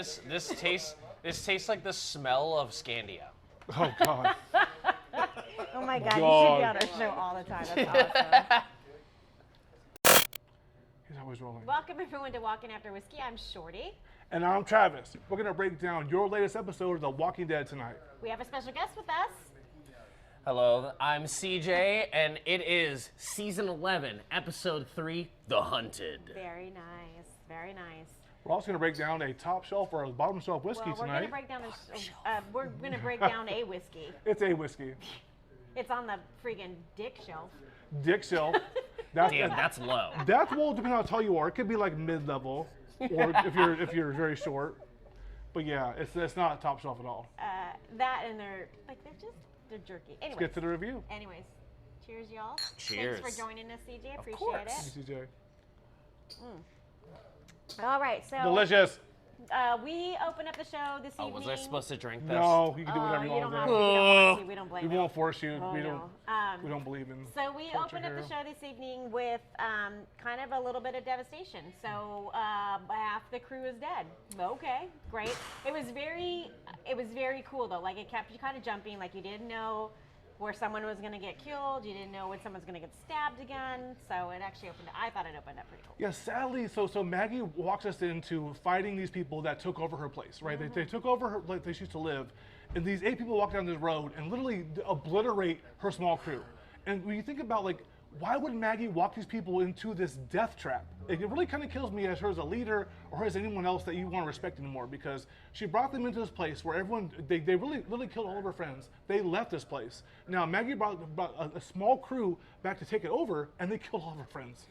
This tastes like the smell of Scandia. Oh God. Oh my God, you should be on our show all the time. That's awesome. He's always rolling. Welcome everyone to Walking After Whiskey. I'm Shorty. And I'm Travis. We're gonna break down your latest episode of The Walking Dead tonight. We have a special guest with us. Hello, I'm CJ, and it is season 11, episode 3, The Hunted. Very nice, very nice. We're also gonna break down a top shelf or a bottom shelf whiskey Well, we're tonight. we're gonna break down a whiskey. It's a whiskey. It's on the freaking dick shelf. Dick shelf. Damn, that's low. That's well, depending on how tall you are. It could be like mid-level, or if you're very short. But yeah, it's not top shelf at all. That and they're jerky. Anyways, Let's get to the review. Anyways, cheers, y'all. Cheers. Thanks for joining us, CJ. Appreciate course. it. CJ. All right, so Delicious. we open up the show this evening. Was I supposed to drink this? No, you can do whatever you you don't want have to to. do. We don't want to. We don't blame We you. won't force you. Oh, we no. don't believe in. So we torture opened up here. the show this evening with kind of a little bit of devastation. So half the crew is dead. Okay, great. It was very cool though. Like it kept you kind of jumping. Like you didn't know where someone was going to get killed. You didn't know when someone's going to get stabbed again. So it actually opened. I thought it opened up pretty cool. Yeah, sadly, so Maggie walks us into fighting these people that took over her place, right? They took over her place she used to live, and these 8 people walk down this road and literally obliterate her small crew. And when you think about like, why would Maggie walk these people into this death trap? It really kind of kills me as her as a leader or her as anyone else that you want to respect anymore, because she brought them into this place where everyone, they really killed all of her friends. They left this place. Now Maggie brought a small crew back to take it over, and they killed all of her friends.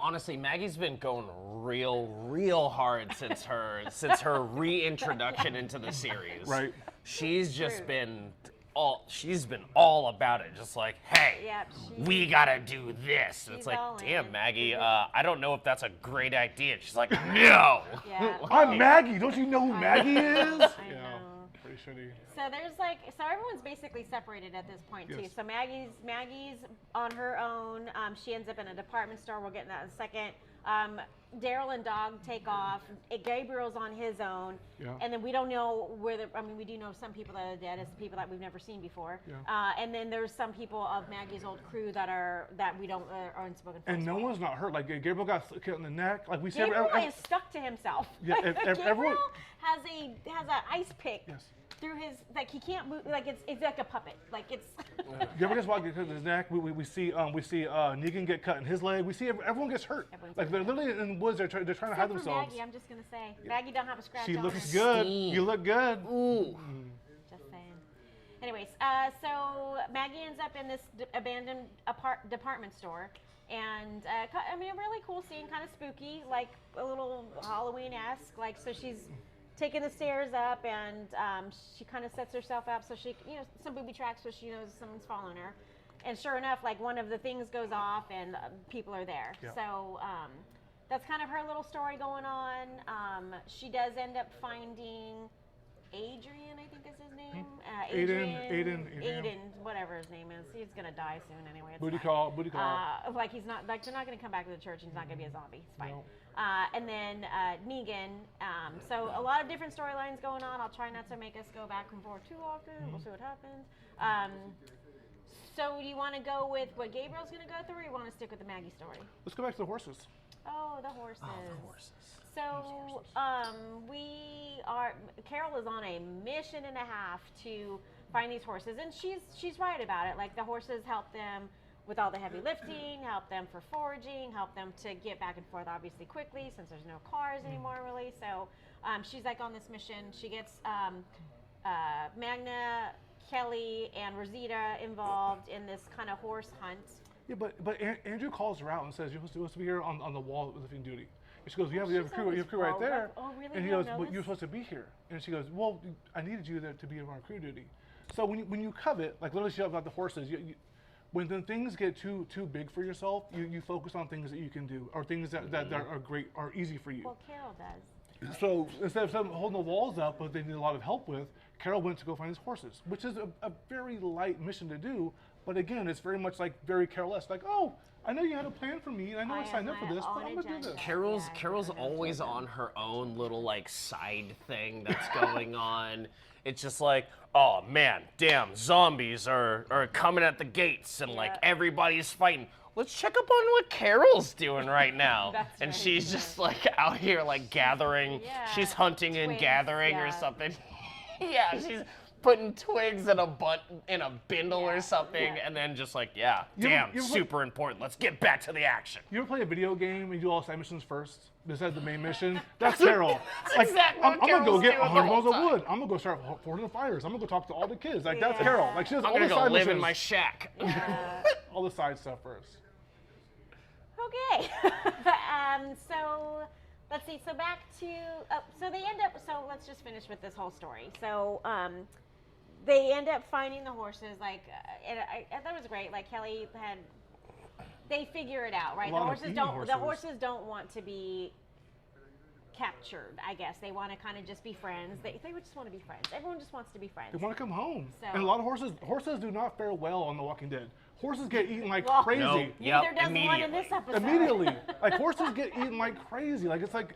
Honestly, Maggie's been going real hard since her reintroduction into the series. Right. She's just been all about it. Just like, hey, Yep, we gotta do this. And it's she's like, all damn, in. She I don't know if that's a great idea. She's like, no. Yeah. I'm Maggie. Don't you know who Maggie is? I know. Pretty shitty. So there's so everyone's basically separated at this point too. Yes. So Maggie's on her own. She ends up in a department store. We'll get in that in a second. Daryl and Dog take off. Gabriel's on his own. Yeah. And then we don't know we do know some people that are dead as people that we've never seen before. Yeah. And then there's some people of Maggie's old crew that we don't are unspoken. And no one's not hurt. Like Gabriel got hit in the neck. Like we see Gabriel is stuck to himself. Yeah, Gabriel everyone has an ice pick. Yes. Through his, like he can't move, like it's like a puppet, like it's. Gabriel gets walked in his neck. We see Negan get cut in his leg. We see everyone gets hurt. Like they're literally in the woods. They're trying to hide Except for themselves. Maggie, I'm just gonna say, Maggie don't have a scratch. She on looks her. good. Steve. You look good. Ooh. Just saying. Anyways, so Maggie ends up in this abandoned department store, and a really cool scene, kind of spooky, like a little Halloween-esque. Like so, she's taking the stairs up, and she kind of sets herself up so she, some booby tracks, so she knows someone's following her. And sure enough, like one of the things goes off, and people are there. Yeah. So that's kind of her little story going on. She does end up finding Adrian, I think is his name. Aiden, whatever his name is. He's gonna die soon anyway. It's Booty fine. call. Like he's not, like they're not gonna come back to the church. He's not gonna be a zombie. It's fine. No. And then Negan. So a lot of different storylines going on. I'll try not to make us go back and forth too often. We'll see what happens. So do you want to go with what Gabriel's gonna go through, or you want to stick with the Maggie story? Let's go back to the horses. Oh, the horses. Oh, the horses. So, Carol is on a mission and a half to find these horses, and she's right about it. Like the horses help them with all the heavy lifting, help them for foraging, help them to get back and forth obviously quickly since there's no cars anymore really. So, she's like on this mission. She gets Magna, Kelly, and Rosita involved in this kind of horse hunt. Yeah, but Andrew calls her out and says you're supposed to be here on the wall lifting duty. And she goes, you have a crew right there. Oh, really? And he You goes, don't know well, this? you're supposed to be here. And she goes, well, I needed you there to be on crew duty. So when you covet, like literally she about the horses, when then things get too big for yourself, you focus on things that you can do or things that are great, are easy for you. Well, Carol does. So instead of holding the walls up, but they need a lot of help with, Carol went to go find his horses, which is a very light mission to do. But again, it's very much like very Carol-esque. Like, oh, I know you had a plan for me, and I know I signed up for this, but I'm gonna do this. Carol's always on her own little like side thing that's going on. It's just like, oh man, damn, zombies are coming at the gates and like everybody's fighting. Let's check up on what Carol's doing right now. And she's just like out here like gathering. She's hunting and gathering or something. Yeah, she's putting twigs in a bindle or something, and then just like, super important. Let's get back to the action. You ever play a video game and you do all side missions first besides the main mission? That's Carol. Like, exactly I'm gonna go get 100 balls of wood. I'm gonna go start forging the fires. I'm gonna go talk to all the kids. Like, that's Carol. Like, she does all the side missions. Live in my shack. All the side stuff first. Okay. So let's see. So back to so they end up. So let's just finish with this whole story. So they end up finding the horses. Like, and I thought it was great. Like Kelly had. They figure it out, right? The horses don't want to be captured. I guess they want to kind of just be friends. They just want to be friends. Everyone just wants to be friends. They want to come home. So, and a lot of horses do not fare well on The Walking Dead. Horses get eaten like crazy. No, neither does one in this episode. Immediately. Like, horses get eaten like crazy. Like, it's like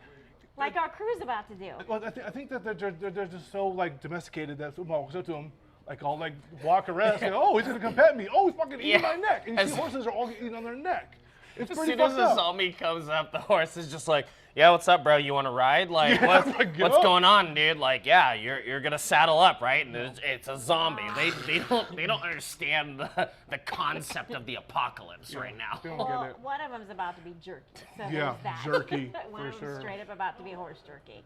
our crew's about to do. Well, I think that they're just so like domesticated that someone walks up to them, like all like walk arrest. And, oh, he's gonna come pet me. Oh, he's fucking eating my neck. And you see horses are all eating on their neck. It's as pretty soon as fucked up. the zombie comes up, the horse is just like, yeah, what's up, bro? You want to ride? Like, what's going on, dude? Like, yeah, you're gonna saddle up, right? And it's a zombie. They don't understand the concept of the apocalypse right now. They don't Well, get it. one of them's about to be jerky. So Yeah, there's that. jerky, One for of them's sure. straight up about to be horse jerky.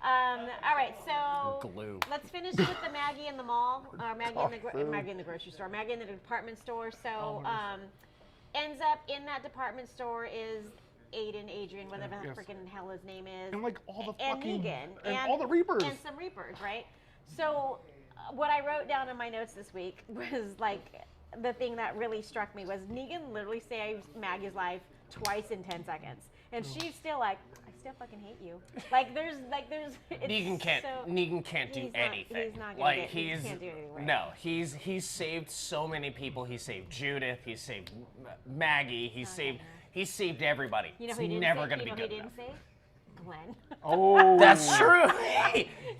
All right, so Glue. let's finish with the Maggie in the mall, or Maggie in the grocery store, Maggie in the department store. So ends up in that department store is Adrian, whatever the freaking hell his name is, And like all the and fucking Negan, and all the Reapers. and some Reapers, right? So what I wrote down in my notes this week was like the thing that really struck me was Negan literally saves Maggie's life twice in 10 seconds, and she's still like, I still fucking hate you. There's. Negan can't do anything. He's not like he can't do anything right. No, he's saved so many people. He saved Judith. He saved Maggie. He saved everybody. You know He's who he didn't never save? gonna You be know who good he enough. didn't save? Glenn. Oh, That's true.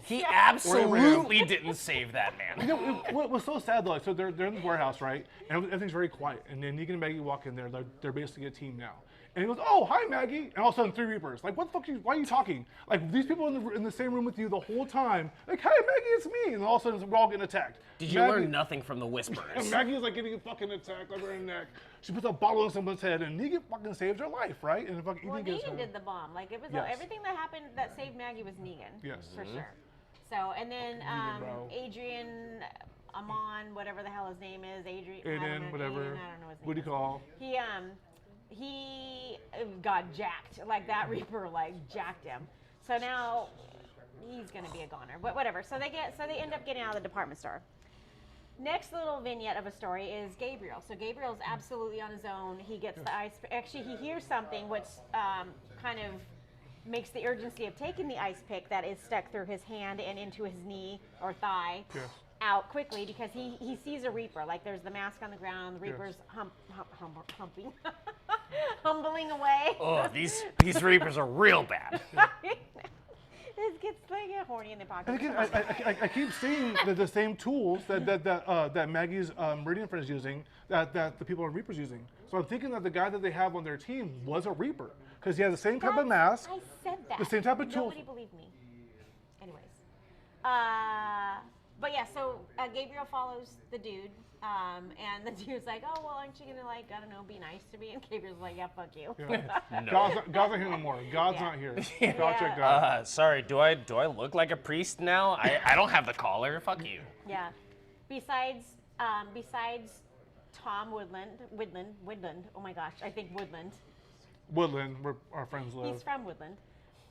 He absolutely didn't save that man. You know, what was so sad though? So they're in the warehouse, right? And everything's very quiet. And then Negan and Maggie walk in there. They're basically a team now. And he goes, "Oh, hi, Maggie!" And all of a sudden, 3 Reapers. Like, what the fuck? Why are you talking? Like, these people in the same room with you the whole time. Like, "Hey, Maggie, it's me!" And all of a sudden, we're all getting attacked. Did you learn nothing from the whispers? And Maggie's like getting fucking attacked over her neck. She puts a bottle on someone's head, and Negan fucking saves her life, right? And fucking Well, gets Negan her. did the bomb. Like, it was Yes. everything that happened that saved Maggie was Negan. Yes. For sure. So, and then bro. Adrian, Amon, whatever the hell his name is, Adrian, whatever. I don't know his name. What do you call? He got jacked. Like, that Reaper, like, jacked him. So now he's gonna be a goner. But whatever. So they end up getting out of the department store. Next little vignette of a story is Gabriel. So Gabriel's absolutely on his own. He gets the ice. Actually, he hears something which kind of makes the urgency of taking the ice pick that is stuck through his hand and into his knee or thigh out quickly because he sees a Reaper. Like, there's the mask on the ground. The Reaper's humping, humbling away. Oh, these Reapers are real bad. This gets like horny in the pocket. And again, I keep seeing the same tools that Maggie's Meridian friend is using, that the people on Reaper's using. So I'm thinking that the guy that they have on their team was a Reaper because he has the same type of mask. I said that. The same type of tools. Nobody believed me. Anyways, but yeah, so Gabriel follows the dude, and the dude's like, "Oh, well, aren't you gonna, like, I don't know, be nice to me?" And Gabriel's like, "Yeah, fuck you." Yeah. God's not here no more. God's not here. God checked out. Sorry, do I look like a priest now? I don't have the collar. Fuck you. Yeah. Besides Tom Woodland. Oh my gosh, I think Woodland. Woodland, where our friends live. He's from Woodland.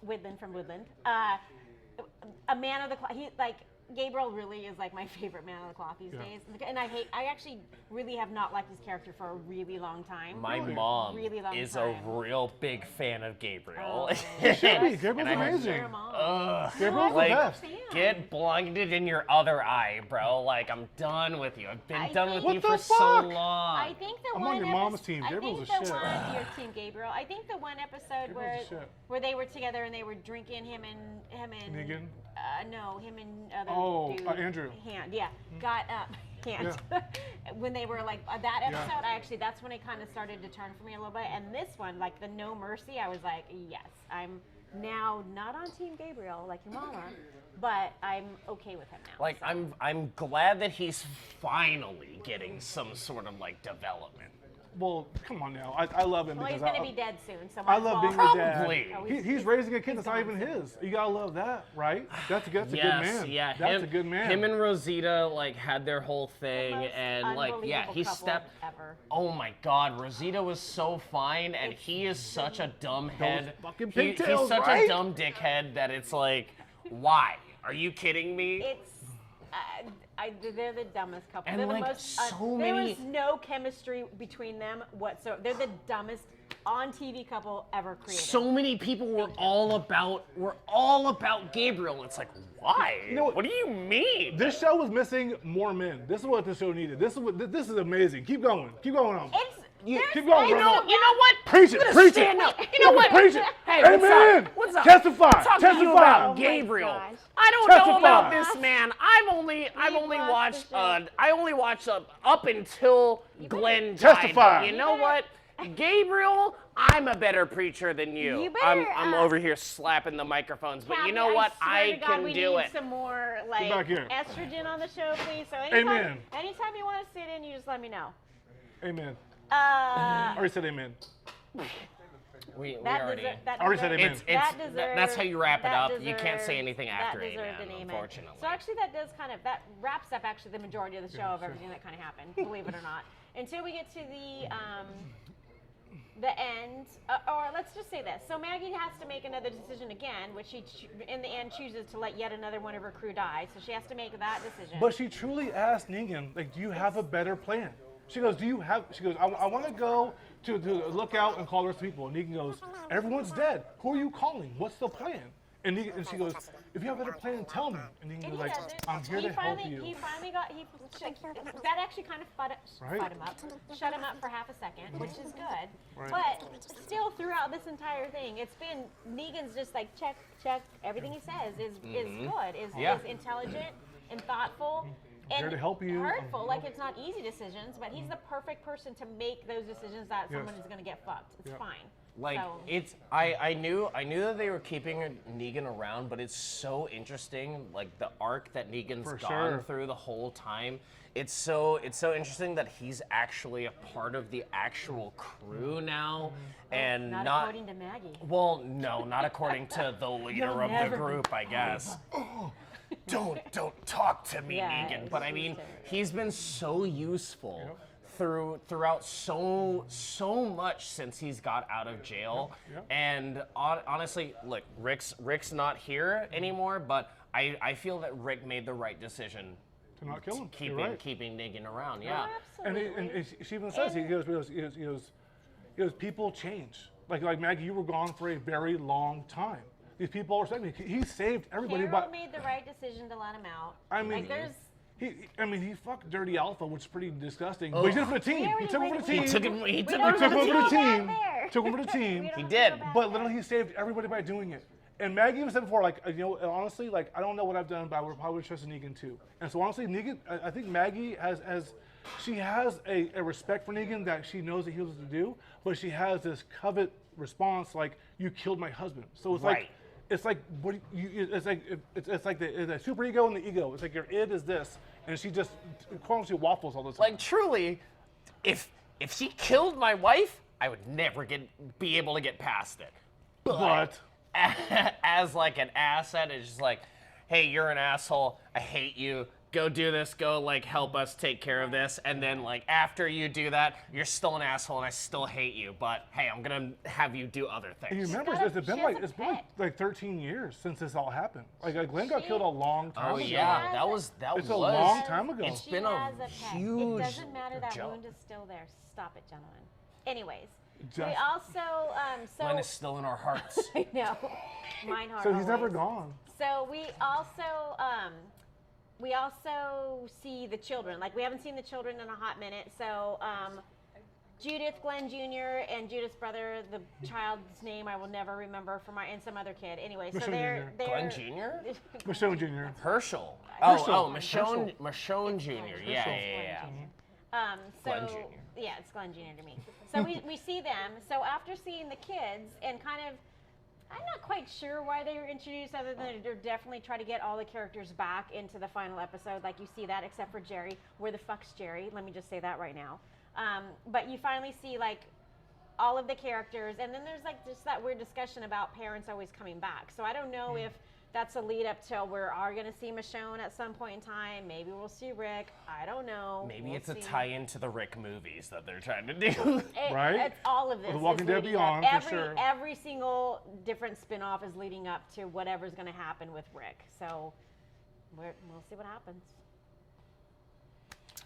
Woodland from Woodland. A man of the cloth. He, like, Gabriel really is like my favorite man on the cloth these days, and I actually really have not liked his character for a really long time. My mom really long is time. a real big fan of Gabriel. She should be. Gabriel's And I- amazing. Your mom. Gabriel's Like, the best. get blinded in your other eye, bro. Like, I'm done with you. I've been I done think- with you What for the so fuck? long. I think the I'm one on your mom's team. Gabriel's I think a the shit. one your team Gabriel. I think the one episode Gabriel's a shit. where they were together and they were drinking him and Negan? No, him and other Oh, dude, Andrew. Hand, yeah, got Hand. When they were like that episode, that's when it kind of started to turn for me a little bit. And this one, like the No Mercy, I was like, yes, I'm now not on Team Gabriel like your mama, but I'm okay with him now. Like, I'm glad that he's finally getting some sort of like development. Well, come on now. I love him Well, he's because gonna be dead soon, so I might as love well. being a dad. Probably. Oh, He's raising a kid that's not even his. You gotta love that, right? That's a good man. Yeah, That's a good man. Him and Rosita like had their whole thing, Most and like, yeah, unbelievable he couple stepped. ever. Oh my God, Rosita was so fine, and he is such a dumb head. fucking He's pigtails, such right? a dumb dickhead that it's like, why? Are you kidding me? It's they're the dumbest couple. And, they're the like, most. so there many- was no chemistry between them whatsoever. They're the dumbest on TV couple ever created. So many people were all about Gabriel. It's like, why? You know what- What do you mean? This show was missing more men. This is what the show needed. This is amazing. Keep going. Keep going on. Keep going. You know what? Preach it. I'm gonna Preach stand it. up. You know what? Preach it. Hey, what's Amen. up? What's up? Testify. Talk to you Testify. about Oh my Gabriel. gosh. I don't know Testify. about this man. I've only lost watched up until Glenn died. Testify. But you know what? Gabriel, I'm a better preacher than you. You better, I'm over here slapping the microphones, but you Kathy, know what? I swear to God, can we do need it. some more like back here. estrogen on the show, please. So Amen. anytime you want to sit in, you just let me know. Amen. I Uh, already said amen. We that already. deser- that I already said deserves- amen. that deserves- That's how you wrap it that up. You can't say deserves- anything that after deserved amen, an unfortunately. So actually, that wraps up actually the majority of the show of everything that kind of happened. Believe it or not, until we get to the end, or let's just say this. So Maggie has to make another decision again, which she in the end chooses to let yet another one of her crew die. So she has to make that decision. But she truly asked Negan, like, do you have a better plan? She goes, I want to go to the lookout and call the rest of the people. And Negan goes, everyone's dead. Who are you calling? What's the plan? And she goes, if you have a better plan, tell me. And Negan And goes he like, doesn't. I'm here He to help finally- you. He finally got, that actually kind of shut him up for half a second, which is good. Right. But still throughout this entire thing, it's been, Negan's just like, check, everything he says is good, is intelligent and thoughtful. here And to help you. hurtful, like it's not easy decisions, but he's the perfect person to make those decisions that someone is going to get fucked. It's fine. Like So- it's I knew that they were keeping Negan around, but it's so interesting, like the arc that Negan's For gone sure. through the whole time. It's so interesting that he's actually a part of the actual crew now, and Not according to Maggie. well, no, not according to the leader You'll of the never- group, I guess. Don't talk to me, Yeah, Negan. it's But I mean, terrible. he's been so useful throughout so much since he's got out of jail. And honestly, look, Rick's not here anymore, but I feel that Rick made the right decision To not kill him. You're right. keeping Negan around. Yeah. And, Absolutely. and she even says, he goes, people change. Like Maggie, you were gone for a very long time. These people are respecting me. He saved everybody, Carol but made the right decision to let him out. I mean, like there's. he fucked Dirty Alpha, which is pretty disgusting. But he did it for the team. We He took him for the team. already- He took him We for don't He took have him to for the go back team. there. Took him for the team. We don't He have did. to go back But there. literally, he saved everybody by doing it. And Maggie even said before, like, honestly, like, I don't know what I've done, but I would probably trust Negan too. And so honestly, Negan, I think Maggie has a respect for Negan that she knows that he was to do, but she has this covet response, like, you killed my husband. So it's Right. like, it's like what it's like the super ego and the ego. It's like your id is this, and she just calls you waffles all the time. Like truly, if she killed my wife, I would never be able to get past it. but As like an asset, it's just like, hey, you're an asshole. I hate you. go do this, go like help us take care of this, and then like after you do that, you're still an asshole and I still hate you, but hey, I'm gonna have you do other And you things. remember, She it's been has a like 13 years since this all happened. Like Glenn got killed a long time Oh ago. yeah, that was It's a long time ago. It's She been a has pet. huge It doesn't matter, that jump. wound is still there. Stop it, gentlemen. Anyways, we Just- also Glenn is still in our hearts. I know, mine heart. So he's never always. gone. So we also see the children. Like, we haven't seen the children in a hot minute. So Judith, Glenn Jr., and Judith's brother, the child's name I will never remember, and some other kid. Anyway, so Michonne they're Glenn Jr.? Michonne Jr. Herschel. Herschel. Oh, Michonne Jr. Yeah. So Glenn Jr. yeah, it's Glenn Jr. to me. So we see them. So after seeing the kids and kind of, I'm not quite sure why they were introduced, other than they're definitely trying to get all the characters back into the final episode. Like, you see that, except for Jerry. Where the fuck's Jerry? Let me just say that right now. But you finally see like all of the characters, and then there's like just that weird discussion about parents always coming back. So I don't know if that's a lead up to we are going to see Michonne at some point in time. Maybe we'll see Rick. I don't know. Maybe We'll it's a see. tie-in to the Rick movies that they're trying to do. Right? It's all of this. The Walking is Dead leading up. Beyond, for sure. Every single different spin-off is leading up to whatever's going to happen with Rick. So we'll see what happens.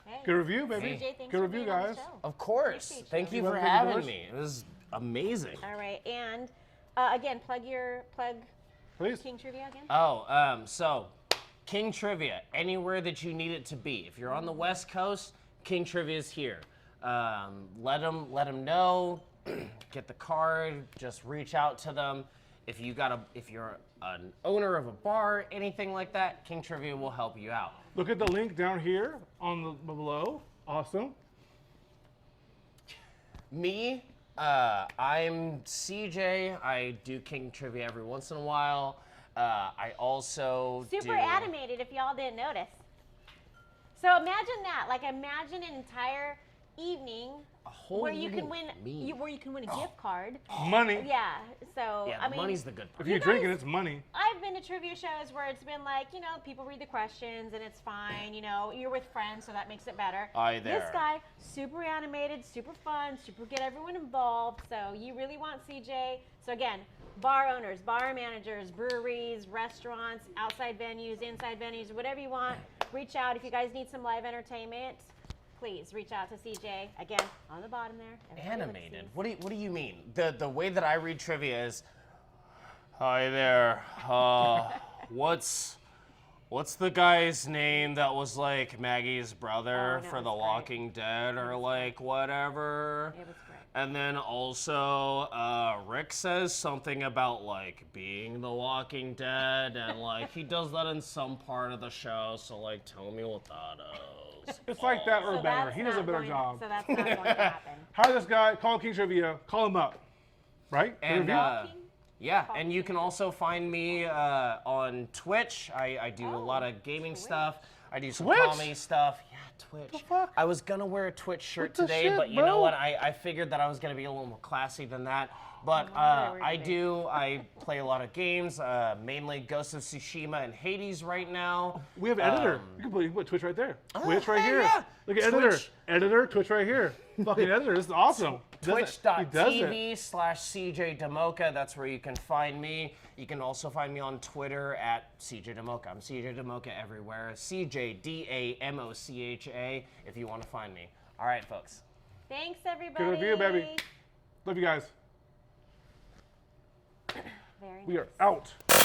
Hey, Good review, baby. CJ, thanks Good for review, being on the guys. show. Of course. Appreciate Thank you. you You for wanna having yours? me. It was amazing. All right, and again, plug Please. King Trivia again. So King Trivia, anywhere that you need it to be. If you're on the West Coast, King Trivia is here. Let them know. Get the card. Just reach out to them. If you're an owner of a bar, anything like that, King Trivia will help you out. Look at the link down here on the below. Awesome. Me, I'm CJ. I do King Trivia every once in a while. I also Super do... animated, if y'all didn't notice. So imagine that. Like, imagine an entire evening whole where you can evening. win Me. where you can win a gift card. Money. Yeah. So Yeah, I mean, money's the good part. If you're drinking, it's money. I've been to trivia shows where it's been like, people read the questions and it's fine. You're with friends, so that makes it better. Aye This there. guy, super animated, super fun, super get everyone involved. So you really want CJ. So again, bar owners, bar managers, breweries, restaurants, outside venues, inside venues, whatever you want, reach out. If you guys need some live entertainment, please reach out to CJ. Again, on the bottom there. Everybody Animated. looks What do you mean? The way that I read trivia is, hi there. What's the guy's name that was like Maggie's brother Oh, no, for it's The great. Walking Dead or like whatever? It was great. And then also, Rick says something about like being The Walking Dead, and like he does that in some part of the show. So like, tell me what that is. It's like that or So better. that's He does a not better going- job. So that's not going to happen. Hire this guy, call King Trivia, call him up. Right? The And review? yeah, and you can also find me on Twitch. I do a lot of gaming stuff. I do some Twitch? comedy stuff. Yeah, Twitch. The fuck? I was gonna wear a Twitch shirt What the today, shit, but you bro? know what? I figured that I was gonna be a little more classy than that. But I play a lot of games, mainly Ghost of Tsushima and Hades right now. We have editor. You can put Twitch right there. Twitch right hey, here. yeah. Look at editor. Twitch. Editor, Twitch right here. Fucking editor. This is awesome. He does it. Twitch.tv/CJ Demoka. That's where you can find me. You can also find me on Twitter at CJ Demoka. I'm CJ Demoka everywhere. CJDAMOCHA if you want to find me. All right, folks. Thanks, everybody. Good review, baby. Love you guys. Very We nice. are out. Oh,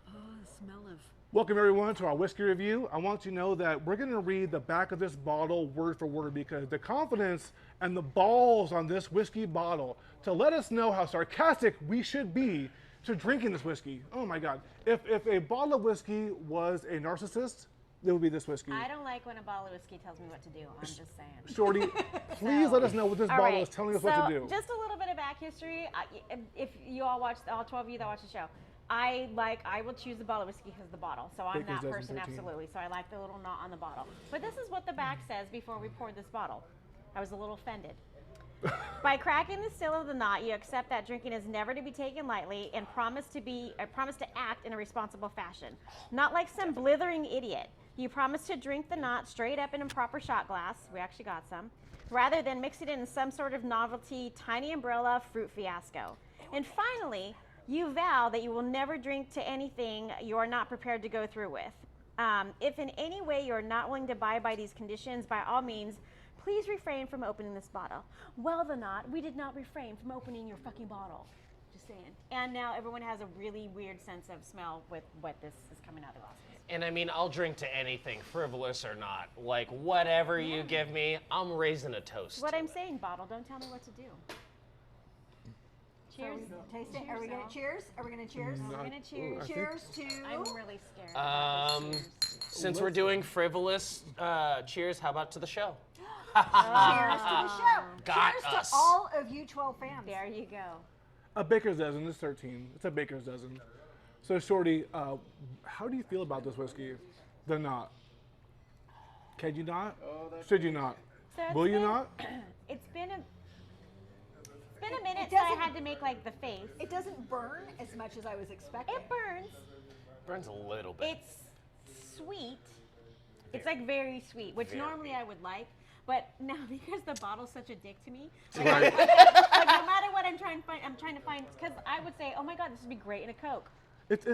the smell of. Welcome everyone to our whiskey review. I want you to know that we're going to read the back of this bottle word for word because the confidence and the balls on this whiskey bottle to let us know how sarcastic we should be to drinking this whiskey. Oh my God. If a bottle of whiskey was a narcissist, it would be this whiskey. I don't like when a bottle of whiskey tells me what to do. I'm just saying. Shorty, please let us know what this All bottle right, is telling us so what to do. just a little bit of back history. If you all watched, all 12 of you that watch the show, I will choose the bottle of whiskey because of the bottle. So I'm Baker's that dozen person, 13. absolutely. So I like the little knot on the bottle. But this is what the back says before we poured this bottle. I was a little offended. By cracking the seal of the knot, you accept that drinking is never to be taken lightly and promise to act in a responsible fashion. Not like some blithering idiot. You promise to drink the knot straight up in a proper shot glass. We actually got some. Rather than mix it in some sort of novelty tiny umbrella fruit fiasco. And finally, you vow that you will never drink to anything you are not prepared to go through with. If in any way you are not willing to abide by these conditions, by all means, please refrain from opening this bottle. Well, the Knot, we did not refrain from opening your fucking bottle. Just saying. And now everyone has a really weird sense of smell with what this is coming out of the glasses. And I mean, I'll drink to anything, frivolous or not. Like, whatever you give me, I'm raising a toast. What I'm saying, bottle, don't tell me what to do. Cheers. Tasting. Are we gonna cheers? Are we gonna cheers? We're gonna cheers. Cheers to. I'm really scared. about this cheers. Since we're doing frivolous, cheers, how about to the show? Cheers to the show. Got Cheers us. to all of you 12 fans. There you go. A baker's dozen is 13. It's a baker's dozen. So, Shorty, how do you feel about this whiskey? The Knot. Can you not? Should you not? So it's Will you been- not? It's been a minute since I had to make like the face. It doesn't burn as much as I was expecting. It burns. Burns a little bit. It's sweet. It's like very sweet, which normally I would like. But now because the bottle's such a dick to me, like, Right. like no matter what I'm trying to find, because I would say, oh my God, this would be great in a Coke. It's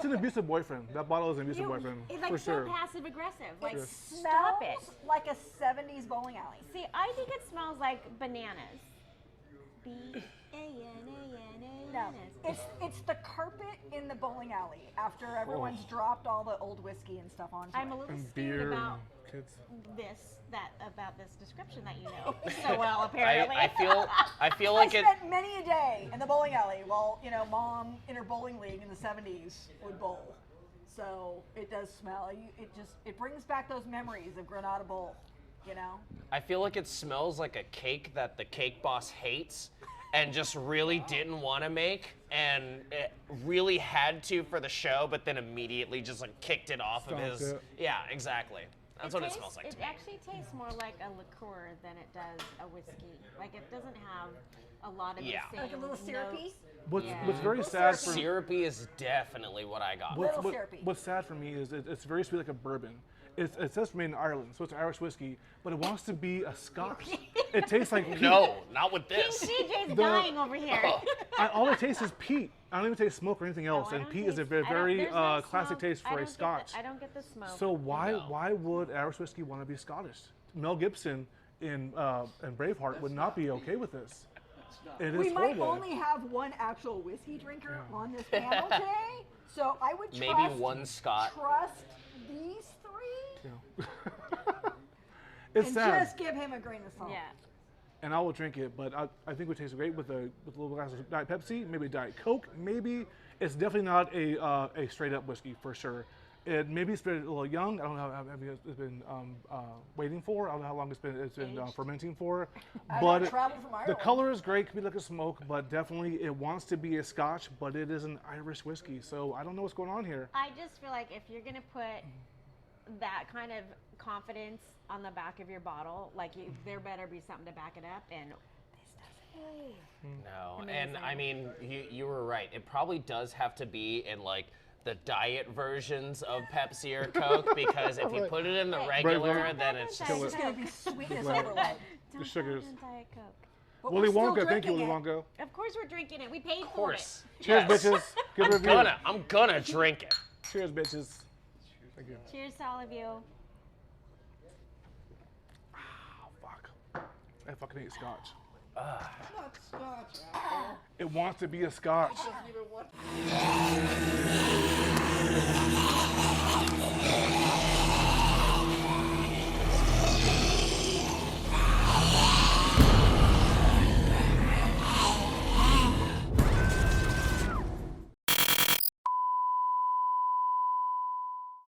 an abusive boyfriend. That bottle is an abusive boyfriend, It's like for so sure. passive aggressive. Like It stop it. smells like a 70s bowling alley. See, I think it smells like bananas. B-A-N-A-N-A-N-A. No, it's the carpet in the bowling alley after everyone's dropped all the old whiskey and stuff onto I'm a it. little And scared beer, about kids. about this description that you know so well apparently. I feel like I it. spent many a day in the bowling alley while, Mom in her bowling league in the 70s would bowl. So it does smell. It brings back those memories of Granada Bowl, I feel like it smells like a cake that the cake boss hates and just really didn't want to make and it really had to for the show, but then immediately just like kicked it off of Stopped his. it. Yeah, exactly. That's what it tastes- smells like It to me. actually tastes more like a liqueur than it does a whiskey. Like it doesn't have a lot of Yeah. the same Like a little syrupy? notes. What's Yeah. very Little sad for Syrupy is definitely what I got. Little syrupy. what's sad for me is it's very sweet like a bourbon. It says made in Ireland, so it's an Irish whiskey, but it wants to be a Scotch. It tastes like peat. No, not with King this. CJ's dying over here. All it tastes is peat. I don't even taste smoke or anything else, I and don't peat is a taste- I don't- very there's no classic smoke. taste I for don't a get Scotch. I don't get the smoke. So why No. would Irish whiskey want to be Scottish? Mel Gibson in Braveheart would not be okay with this. It is We might horrible. only have one actual whiskey drinker on this panel today, so I would Maybe one Scot. trust these three Yeah. It's and sad, just give him a grain of salt. Yeah. and I will drink it, but I think it would taste great with a little glass of Diet Pepsi, maybe Diet Coke, maybe. It's definitely not a straight up whiskey for sure. It maybe it's been a little young. I don't know how long it's been waiting for. I don't know how long it's been fermenting for. But traveled from the Ireland. color is great. Could be like a smoke, but definitely it wants to be a Scotch. But it is an Irish whiskey, so I don't know what's going on here. I just feel like if you're gonna put that kind of confidence on the back of your bottle, like there better be something to back it up. And No, Amazing. and I mean, you were right. It probably does have to be in like the diet versions of Pepsi or Coke because if you put it in the regular, Right. then it's Right. just. It's going to be sweetness Right. overload. don't sugars. put it in Diet Coke. But Willy we're still Wonka, thank you, Willy drinking it. Wonka. Of course we're drinking it. We paid Of for course. Cheers, Yes. bitches. Good review. I'm gonna drink it. Cheers, bitches. Thank you. it. Cheers to all of you. Oh, fuck. I fucking hate Scotch. Not Scotch, asshole. It wants to be a Scotch. Doesn't even want.